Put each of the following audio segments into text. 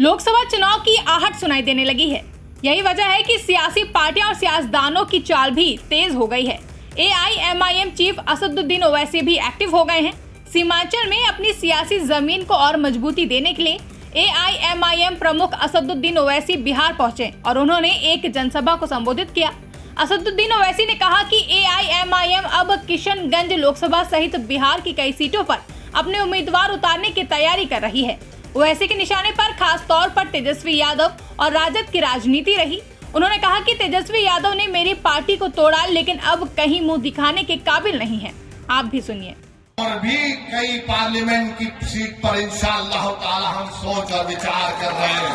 लोकसभा चुनाव की आहट सुनाई देने लगी है। यही वजह है कि सियासी पार्टियां और सियासतदानों की चाल भी तेज हो गई है। AIMIM चीफ असदुद्दीन ओवैसी भी एक्टिव हो गए हैं। सीमांचल में अपनी सियासी जमीन को और मजबूती देने के लिए AIMIM प्रमुख असदुद्दीन ओवैसी बिहार पहुंचे और उन्होंने एक जनसभा को संबोधित किया। असदुद्दीन ओवैसी ने कहा कि AIMIM अब किशनगंज लोकसभा सहित बिहार की कई सीटों पर अपने उम्मीदवार उतारने की तैयारी कर रही है। ओवैसी के निशाने पर खास तौर पर तेजस्वी यादव और राजद की राजनीति रही। उन्होंने कहा कि तेजस्वी यादव ने मेरी पार्टी को तोड़ा, लेकिन अब कहीं मुंह दिखाने के काबिल नहीं है। आप भी सुनिए। और भी कई पार्लियामेंट की सीट पर इंशाअल्लाह ताला हम सोच और विचार कर रहे हैं,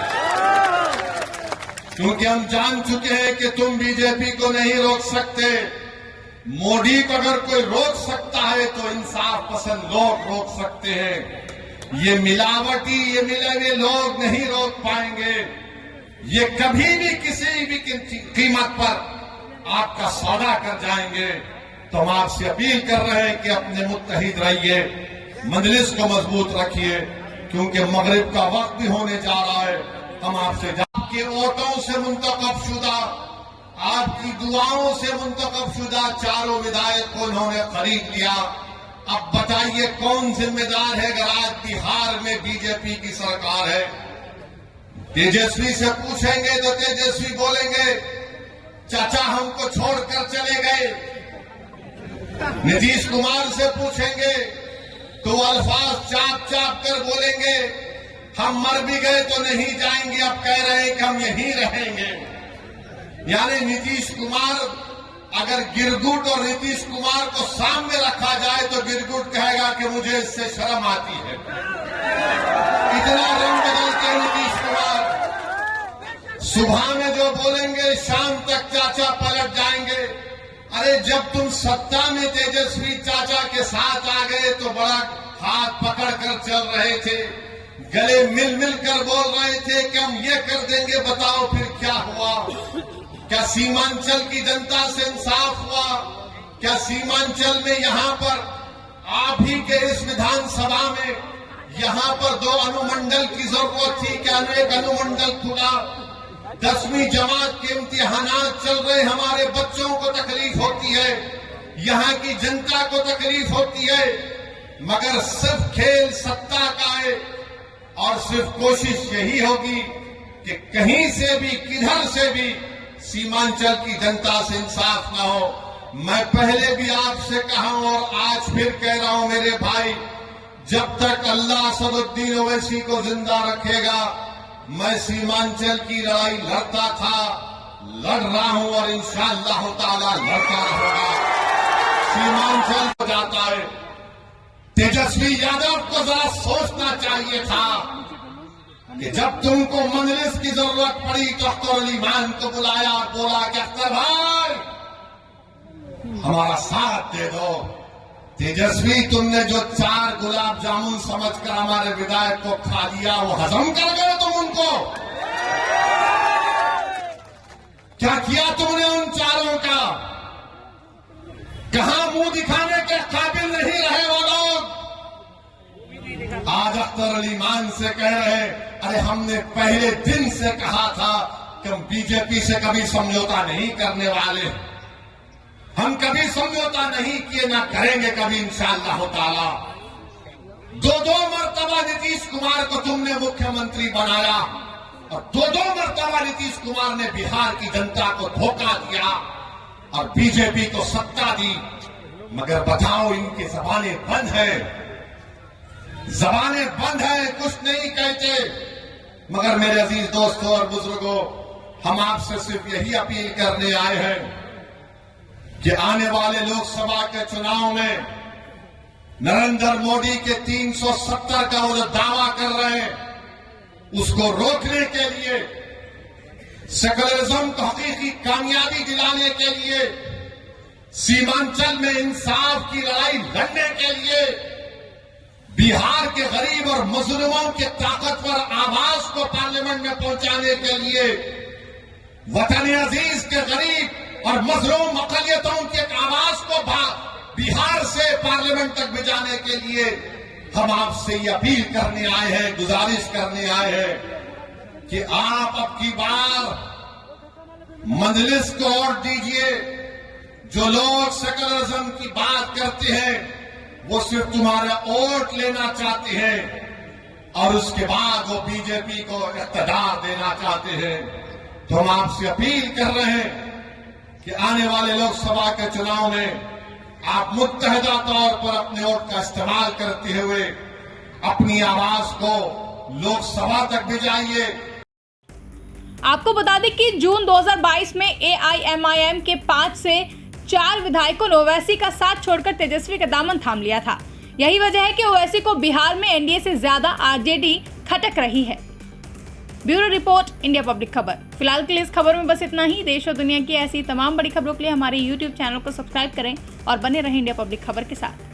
क्योंकि हम जान चुके हैं कि तुम बीजेपी को नहीं रोक सकते। मोदी को अगर कोई रोक सकता है तो इंसाफ पसंद लोग रोक सकते हैं। ये मिलावटी, ये मिले हुए लोग नहीं रोक पाएंगे। ये कभी भी किसी भी कीमत पर आपका सौदा कर जाएंगे। तो हम आपसे अपील कर रहे हैं कि अपने मुत्तहिद रहिए, मजलिस को मजबूत रखिए, क्योंकि मगरिब का वक्त भी होने जा रहा है। हम आपसे आपके वोटों से मुंतखब शुदा, आपकी दुआओं से मुंतखब शुदा चारों विधायक को उन्होंने खरीद लिया। अब बताइए कौन जिम्मेदार है अगर आज बिहार में बीजेपी की सरकार है? तेजस्वी से पूछेंगे तो तेजस्वी बोलेंगे चाचा हमको छोड़कर चले गए। नीतीश कुमार से पूछेंगे तो अल्फाज चाप चाप कर बोलेंगे हम मर भी गए तो नहीं जाएंगे, अब कह रहे हैं कि हम यहीं रहेंगे। यानी नीतीश कुमार, अगर गिरगुट और नीतीश कुमार को सामने रखा जाए तो गिरगुट कहेगा कि मुझे इससे शर्म आती है। इतना रंग बदलते नीतीश कुमार, सुबह में जो बोलेंगे शाम तक चाचा पलट जाएंगे। अरे जब तुम सत्ता में तेजस्वी चाचा के साथ आ गए तो बड़ा हाथ पकड़कर चल रहे थे, गले मिल मिल कर बोल रहे थे कि हम ये कर देंगे। बताओ फिर क्या हुआ? क्या सीमांचल की जनता से इंसाफ हुआ? क्या सीमांचल में यहाँ पर आप ही के इस विधानसभा में यहाँ पर 2 अनुमंडल की जरूरत थी, क्या एक अनुमंडल खुला? 10वीं जमात के इम्तिहानात चल रहे, हमारे बच्चों को तकलीफ होती है, यहाँ की जनता को तकलीफ होती है, मगर सिर्फ खेल सत्ता का है और सिर्फ कोशिश यही होगी कि कहीं से भी किधर से भी सीमांचल की जनता से इंसाफ ना हो। मैं पहले भी आपसे कहा हूं और आज फिर कह रहा हूं मेरे भाई, जब तक अल्लाह असदुद्दीन ओवैसी को जिंदा रखेगा मैं सीमांचल की लड़ाई लड़ता था, लड़ रहा हूं और इंशाअल्लाह ताला लड़ता रहूंगा। सीमांचल हो जाता है। तेजस्वी यादव को जरा सोचना चाहिए था कि जब तुमको मजलिस की जरूरत पड़ी तो अख्तर अली मान को बुलाया और बोला कि अख्तर भाई हमारा साथ दे दो। तेजस्वी तुमने जो 4 गुलाब जामुन समझकर हमारे विधायक को खा लिया, वो हजम कर गए तुम उनको? क्या किया तुमने उन चारों का? कहां मुंह दिखाने के काबिल नहीं रहे वो लोग? आज अख्तर अली मान से कह रहे, अरे हमने पहले दिन से कहा था कि हम बीजेपी से कभी समझौता नहीं करने वाले, हम कभी समझौता नहीं किए, ना करेंगे कभी इंशाअल्लाह ताला। 2 मरतबा नीतीश कुमार को तुमने मुख्यमंत्री बनाया और 2 मरतबा नीतीश कुमार ने बिहार की जनता को धोखा दिया और बीजेपी को सत्ता दी। मगर बताओ इनकी जबानें बंद है, जबानें बंद है, कुछ नहीं कहते। मगर मेरे अजीज दोस्तों और बुजुर्गों, हम आपसे सिर्फ यही अपील करने आए हैं कि आने वाले लोकसभा के चुनाव में नरेंद्र मोदी के 370 का वो जो दावा कर रहे हैं उसको रोकने के लिए, सेकुलरिज्म को हकीकी कामयाबी दिलाने के लिए, सीमांचल में इंसाफ की लड़ाई लड़ने के लिए, बिहार के गरीब और मजलूमों के ताकतवर आवाज को पार्लियामेंट में पहुंचाने के लिए, वतन अजीज के गरीब और मजलूम अकलियतों की आवाज को बिहार से पार्लियामेंट तक भिजाने के लिए हम आपसे ये अपील करने आए हैं, गुजारिश करने आए हैं कि आप अब की बार मजलिस को वोट दीजिए। जो लोग सेकुलरिज्म की बात करते हैं वो सिर्फ तुम्हारा वोट लेना चाहते हैं और उसके बाद वो बीजेपी को इख्तियार देना चाहते हैं। तो हम आपसे अपील कर रहे हैं कि आने वाले लोकसभा के चुनाव में आप मुत्तहदा तौर पर अपने वोट का इस्तेमाल करते हुए अपनी आवाज को लोकसभा तक भिजाइए। आपको बता दें कि जून 2022 में AIMIM के 5 से 4 विधायकों ने ओवैसी का साथ छोड़कर तेजस्वी का दामन थाम लिया था। यही वजह है कि ओवैसी को बिहार में एनडीए से ज्यादा आरजेडी खटक रही है। ब्यूरो रिपोर्ट, इंडिया पब्लिक खबर। फिलहाल के लिए इस खबर में बस इतना ही। देश और दुनिया की ऐसी तमाम बड़ी खबरों के लिए हमारे YouTube चैनल को सब्सक्राइब करें और बने रहें इंडिया पब्लिक खबर के साथ।